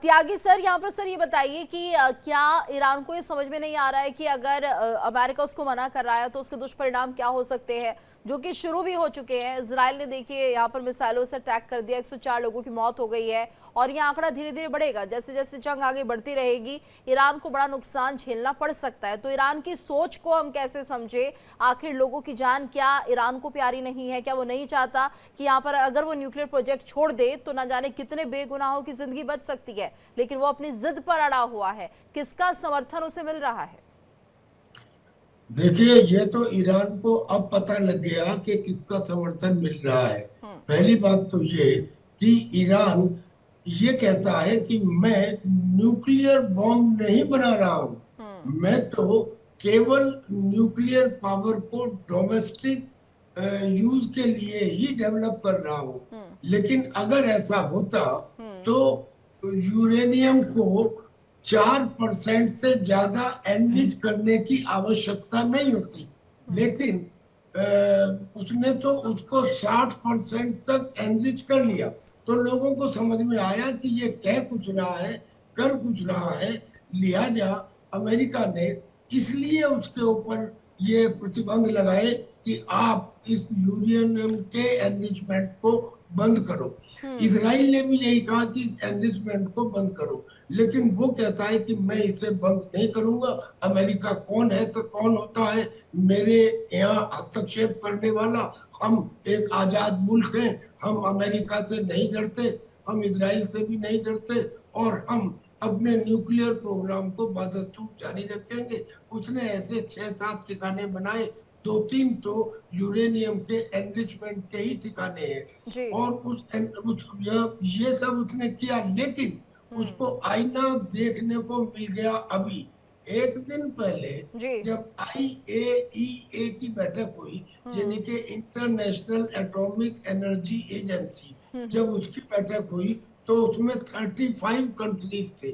त्यागी sir, यहाँ पर sir ये बताइए कि क्या ईरान को ये समझ में नहीं आ रहा है कि अगर अमेरिका उसको मना कर रहा है तो उसके दुष्परिणाम क्या हो सकते हैं, जो कि शुरू भी हो चुके हैं। इजराइल ने देखिए यहाँ पर मिसाइलों से अटैक कर दिया, 104 लोगों की मौत हो गई है और ये आंकड़ा धीरे धीरे बढ़ेगा। जैसे जैसे जंग आगे बढ़ती रहेगी ईरान को बड़ा नुकसान झेलना पड़ सकता है। तो ईरान की सोच को हम कैसे समझे? आखिर लोगों की जान क्या ईरान को प्यारी नहीं है? क्या वो नहीं चाहता कि यहाँ पर अगर वो न्यूक्लियर प्रोजेक्ट छोड़ दे तो ना जाने कितने बेगुनाहों की जिंदगी बच सकती है, लेकिन वो अपनी जिद पर अड़ा हुआ है। किसका समर्थन उसे मिल रहा है? देखिए, ये तो ईरान को अब पता लग गया कि किसका समर्थन मिल रहा है। हम्म। पहली बात तो ये कि ईरान ये कहता है कि मैं न्यूक्लियर बॉम्ब नहीं बना रहा हम्म। हूं, मैं तो केवल न्यूक्लियर पावर को डोमेस्टिक यूज के लिए ही डेवलप कर रहा हूं। हम्म। लेकिन अगर ऐसा होता हम्म। तो यूरेनियम को 4% से ज्यादा एनरिच करने की आवश्यकता नहीं होती। लेकिन अ, उसने तो उसको 60% तक एनरिच कर लिया। तो लोगों को समझ में आया कि ये कह कुछ रहा है, कर कुछ रहा है। लिहाजा अमेरिका ने इसलिए उसके ऊपर ये प्रतिबंध लगाए कि आप इस यूरेनियम के एनरिचमेंट को बंद करो। हम्म। इसराइल ने भी यही कहा कि इस एनरिचमेंट को बंद करो, लेकिन वो कहता है कि मैं इसे बंद नहीं करूंगा। अमेरिका कौन है तो कौन होता है मेरे यहाँ हस्तक्षेप करने वाला? हम एक आजाद मुल्क हैं, हम अमेरिका से नहीं डरते, हम इजराइल से भी नहीं डरते, और हम अपने न्यूक्लियर प्रोग्राम को बदस्तूर जारी रखेंगे। उसने ऐसे 6-7 ठिकाने बनाए, 2-3 तो यूरेनियम के एनरिचमेंट के ही ठिकाने हैं। जी। और ये सब उसने किया, लेकिन हम्म। उसको आईना देखने को मिल गया अभी एक दिन पहले, जी। जब IAEA की बैठक हुई, यानी हम्म। कि इंटरनेशनल एटॉमिक एनर्जी एजेंसी, हम्म। जब उसकी बैठक हुई तो उसमें 35 कंट्रीज थे।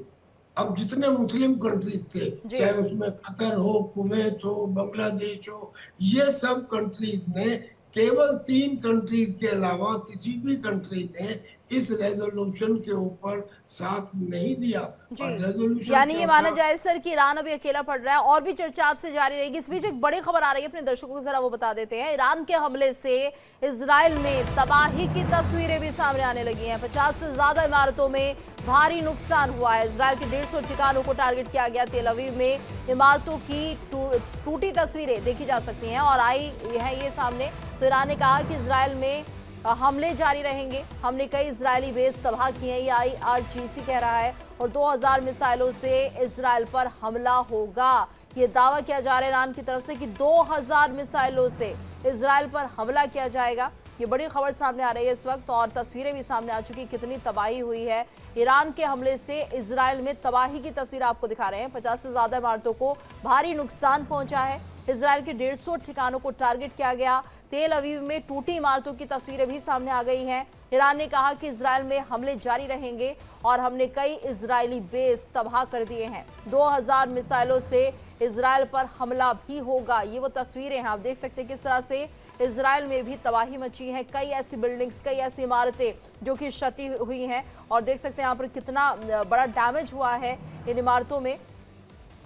अब जितने मुस्लिम कंट्रीज थे, जी। चाहे उसमें कतर हो, कुवैत हो, बांग्लादेश हो, ये सब कंट्रीज ने, केवल 3 कंट्रीज के अलावा किसी भी कंट्री ने इस रेजोल्यूशन के ऊपर साथ नहीं दिया। जी, और रेजोल्यूशन यानी ये क्या माना था? जाए सर कि ईरान अभी अकेला पड़ रहा है और भी चर्चा आपसे जारी रहेगी। इस बीच एक बड़ी खबर आ रही है, अपने दर्शकों को जरा वो बता देते हैं। ईरान के हमले से इजराइल में तबाही की तस्वीरें भी सामने आने लगी हैं। 50 से ज्यादा इमारतों में भारी नुकसान हुआ है। इजराइल के 150 ठिकानों को टारगेट किया गया। तेल अवीव में इमारतों की टूटी तस्वीरें देखी जा सकती हैं और आई है ये सामने। तो ईरान ने कहा कि इजराइल में हमले जारी रहेंगे। हमने कई इजरायली बेस तबाह किए हैं, ये IRGC कह रहा है, और 2000 मिसाइलों से इजराइल पर हमला होगा। ये दावा किया जा रहा है ईरान की तरफ से कि 2000 मिसाइलों से इजराइल पर हमला किया जाएगा। ये बड़ी खबर सामने आ रही है इस वक्त और तस्वीरें भी सामने आ चुकी, कितनी तबाही हुई है। ईरान के हमले से इजराइल में तबाही की तस्वीर आपको दिखा रहे हैं। 50 से ज्यादा इमारतों को भारी नुकसान पहुंचा है। इजराइल के 150 ठिकानों को टारगेट किया गया। तेल अवीव में टूटी इमारतों की तस्वीरें भी सामने आ गई हैं। ईरान ने कहा कि इजराइल में हमले जारी रहेंगे और हमने कई इजरायली बेस तबाह कर दिए हैं। 2000 मिसाइलों से इजराइल पर हमला भी होगा। ये वो तस्वीरें हैं, आप देख सकते हैं किस तरह से इजराइल में भी तबाही मची है। कई ऐसी बिल्डिंग्स, कई ऐसी इमारतें जो कि क्षति हुई हैं और देख सकते हैं यहाँ पर कितना बड़ा डैमेज हुआ है इन इमारतों में।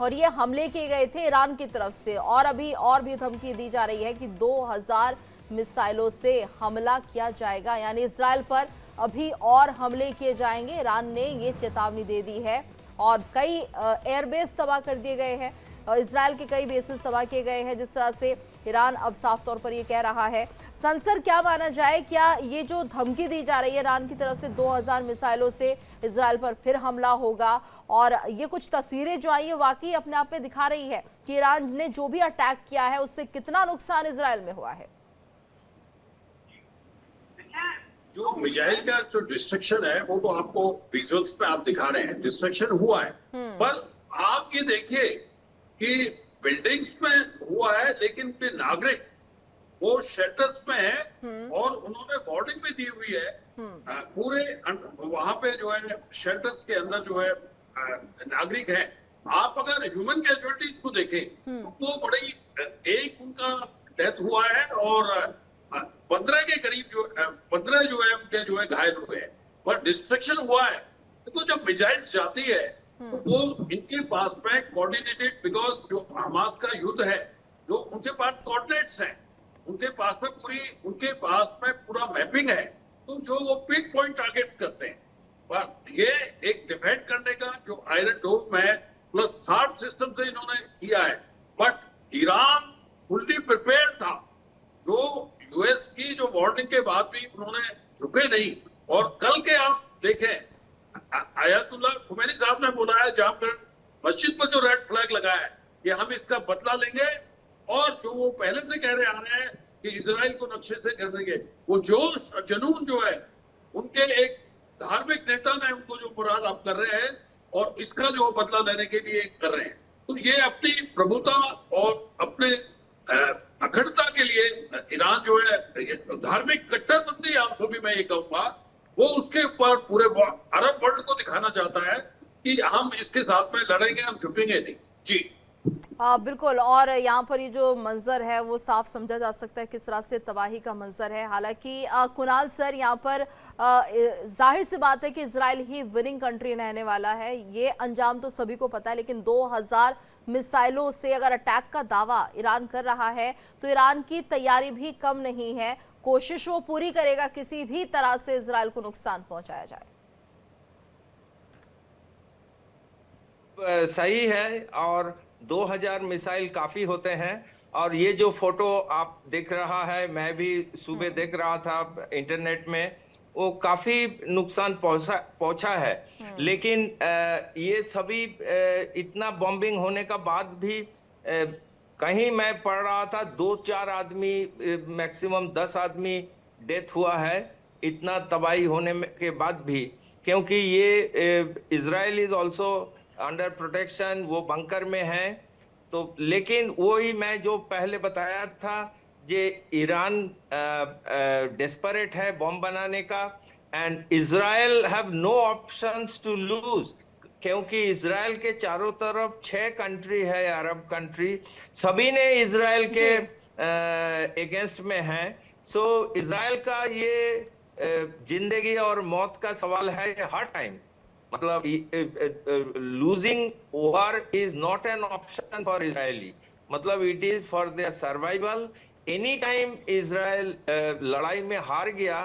और ये हमले किए गए थे ईरान की तरफ से और अभी और भी धमकी दी जा रही है कि 2000 मिसाइलों से हमला किया जाएगा, यानी इजराइल पर अभी और हमले किए जाएंगे। ईरान ने ये चेतावनी दे दी है और कई एयरबेस तबाह कर दिए गए हैं। इजराइल के कई बेसिस तबाह किए गए हैं, जिस तरह से ईरान अब साफ तौर पर ये कह रहा है। संसर, क्या माना जाए, क्या ये जो धमकी दी जा रही है ईरान की तरफ से 2000 मिसाइलों से इजराइल पर फिर हमला होगा, और ये कुछ तस्वीरें जो आई है वाकई अपने आप में दिखा रही है कि ईरान ने जो भी अटैक किया है उससे कितना नुकसान इजराइल में हुआ है? जो मिसाइल का जो डिस्ट्रक्शन है वो तो आपको विजुअल्स पे आप दिखा रहे हैं, डिस्ट्रक्शन हुआ है। पर आप ये देखिए कि बिल्डिंग्स में हुआ है, लेकिन पे नागरिक वो शेल्टर्स में है और उन्होंने वार्निंग भी दी हुई है। पूरे वहां पे जो है शेल्टर्स के अंदर जो है नागरिक है। आप अगर ह्यूमन कैजुअलिटीज को देखें तो बड़ी, एक उनका डेथ हुआ है और 15 के करीब 15 जो है उनके जो है घायल हुए हैं। पर डिस्ट्रक्शन हुआ है तो जब मिसाइल जाती है तो वो इनके पास में कोऑर्डिनेटेड, बिकॉज जो हमास का युद्ध है, जो उनके पास कोऑर्डिनेट्स हैं, उनके पास में पूरा मैपिंग है, तो जो वो पिन पॉइंट टारगेट्स करते हैं। पर ये एक डिफेंड करने का जो आयरन डोम है प्लस थर्ड सिस्टम से इन्होंने किया है, बट ईरान फुल्ली प्रिपेयर्ड था। जो यूएस की जो वार्निंग के बाद भी उन्होंने झुके नहीं। और कल के आप देखें, आयतुल्ला खुमैनी साहब ने बोला है जामगढ़ मस्जिद पर जो रेड फ्लैग लगा है कि हम इसका बदला लेंगे, और जो वो पहले से कह रहे आ रहे हैं कि इजराइल को नक्शे से कर देंगे, वो जोश और जुनून जो है उनके एक धार्मिक नेता ने उनको जो मुराद आप कर रहे हैं, और इसका जो बदला लेने के लिए कर रहे हैं। तो ये अपनी प्रभुता और अपने अखंडता के लिए ईरान जो है धार्मिक कट्टरपंथी, आपको भी मैं ये कहूंगा, वो उसके ऊपर पूरे अरब वर्ल्ड को दिखाना चाहता है कि हम इसके साथ में लड़ेंगे, हम झुकेंगे नहीं। जी बिल्कुल। और यहाँ पर ये जो मंजर है वो साफ समझा जा सकता है किस तरह से तबाही का मंजर है। हालांकि कुणाल सर, यहाँ पर जाहिर सी बात है कि इजराइल ही विनिंग कंट्री रहने वाला है, ये अंजाम तो सभी को पता है, लेकिन 2000 मिसाइलों से अगर अटैक का दावा ईरान कर रहा है तो ईरान की तैयारी भी कम नहीं है। कोशिश वो पूरी करेगा किसी भी तरह से इजराइल को नुकसान पहुंचाया जाए। सही है, और 2000 मिसाइल काफी होते हैं। और ये जो फोटो आप देख रहा है, मैं भी सुबह देख रहा था इंटरनेट में, वो काफी नुकसान पहुंचा है। लेकिन ये सभी इतना बॉम्बिंग होने का बाद भी कहीं मैं पढ़ रहा था 2-4 आदमी, मैक्सिमम 10 आदमी डेथ हुआ है, इतना तबाही होने के बाद भी, क्योंकि ये Israel is also under protection, वो बंकर में है। तो लेकिन वही मैं जो पहले बताया था, ये ईरान डेस्परेट है बॉम्ब बनाने का, and Israel have no options to lose, क्योंकि इजराइल के चारों तरफ 6 कंट्री है, अरब कंट्री, सभी ने इजराइल के अगेंस्ट में है। सो इजराइल का ये जिंदगी और मौत का सवाल है हर टाइम। मतलब losing war is not an option for Israeli, मतलब it is for their survival. Any time Israel लड़ाई में हार गया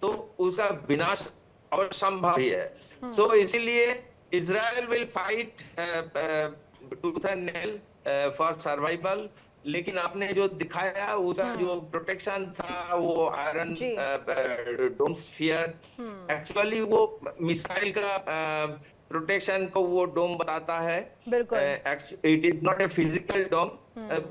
तो उसका विनाश असंभव ही है। सो इसीलिए Israel will fight tooth and nail for survival. लेकिन आपने जो दिखाया उसका जो प्रोटेक्शन था, वो आयरन डोम स्फीयर, एक्चुअली वो मिसाइल का प्रोटेक्शन को वो डोम बताता है। बिल्कुल, it is not a physical dome,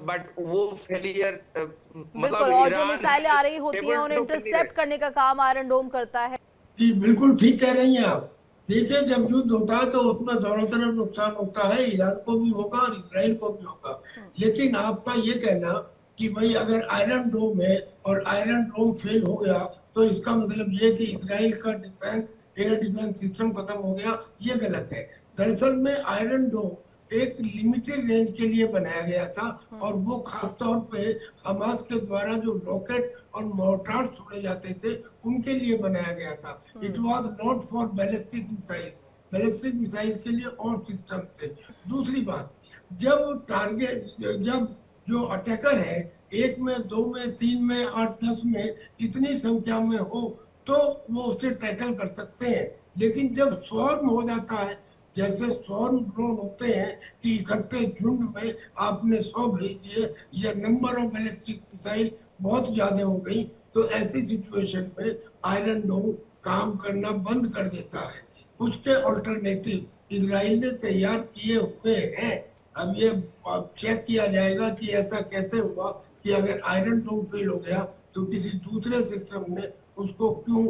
but वो फेलियर बिल्कुल। और जो मिसाइलें आ रही होती हैं उन्हें इंटरसेप्ट करने का काम आयरन डोम करता है। जी बिल्कुल ठीक कह रही हैं आप। देखिए, जब युद्ध होता है तो उसमें दोनों तरफ नुकसान होता है, ईरान को भी होगा और इजराइल को भी होगा। लेकिन आपका ये कहना कि भाई अगर आयरन डोम है और आयरन डोम फेल हो गया तो इसका मतलब ये कि इजराइल का डिफेंस, एयर डिफेंस सिस्टम खत्म हो गया, ये गलत है। दरअसल में आयरन डोम एक लिमिटेड रेंज के लिए बनाया गया था, और वो खास तौर पे हमास के द्वारा जो रॉकेट और मोर्टार छोड़े जाते थे उनके लिए बनाया गया था। It was not for ballistic missile. Ballistic missile के लिए और सिस्टम थे। दूसरी बात, जब जो अटैकर है 1 में, 2 में, 3 में, 8, 10 में इतनी संख्या में हो तो वो उसे टैकल कर सकते हैं। लेकिन जब स्वॉर्म हो जाता है, जैसे स्वॉर्म ड्रोन होते हैं कि इकट्ठे झुंड में आपने 100 भेज दिए या नंबर ऑफ बैलिस्टिक मिसाइल बहुत ज्यादा हो गई, तो ऐसी सिचुएशन में आयरन डोम काम करना बंद कर देता है। उसके ऑल्टरनेटिव इजराइल ने तैयार किए हुए हैं। अब ये चेक किया जाएगा कि ऐसा कैसे हुआ कि अगर आयरन डोम फेल हो गया तो किसी दूसरे सिस्टम ने उसको क्यों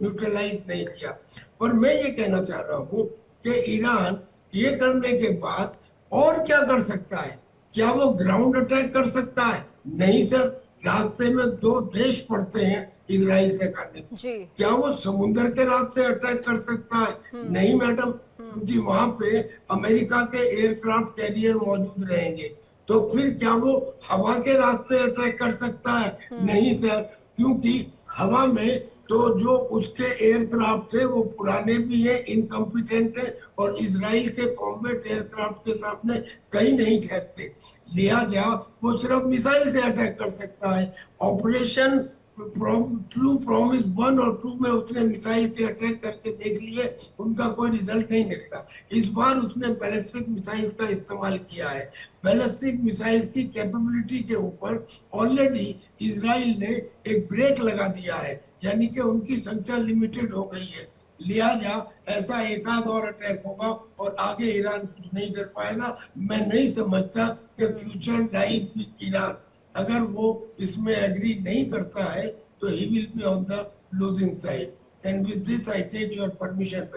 न्यूट्रलाइज नहीं किया। पर मैं ये कहना चाह रहा हूँ कि ईरान ये करने के बाद और क्या कर सकता है? क्या वो ग्राउंड अटैक कर सकता है? नहीं सर, रास्ते में 2 देश पड़ते हैं इजराइल से करने को। क्या वो समुद्र के रास्ते अटैक कर सकता है? नहीं मैडम, क्योंकि वहां पे अमेरिका के एयरक्राफ्ट कैरियर मौजूद रहेंगे। तो फिर क्या वो हवा के रास्ते अटैक कर सकता है? नहीं सर, क्योंकि हवा में तो जो उसके एयरक्राफ्ट थे वो पुराने भी हैं, इनकम्पिटेंट है, और इजराइल के कॉम्बैट एयरक्राफ्ट के सामने कहीं नहीं ठहरते। लिहाजा वो सिर्फ मिसाइल से अटैक कर सकता है। ऑपरेशन ट्रू प्रॉमिस 1 और 2 में उसने मिसाइल के अटैक करके देख लिए, उनका कोई रिजल्ट नहीं निकला। इस बार उसने बैलिस्टिक मिसाइल का इस्तेमाल किया है। बैलिस्टिक मिसाइल की कैपेबिलिटी के ऊपर ऑलरेडी इजराइल ने एक ब्रेक लगा दिया है, यानी कि उनकी संख्या लिमिटेड हो गई है। लिहाजा ऐसा एक आध और अटैक होगा और आगे ईरान कुछ नहीं कर पाएगा। मैं नहीं समझता कि फ्यूचर लाइज विद ईरान, अगर वो इसमें एग्री नहीं करता है तो he will be on the losing side. And with this I take your permission.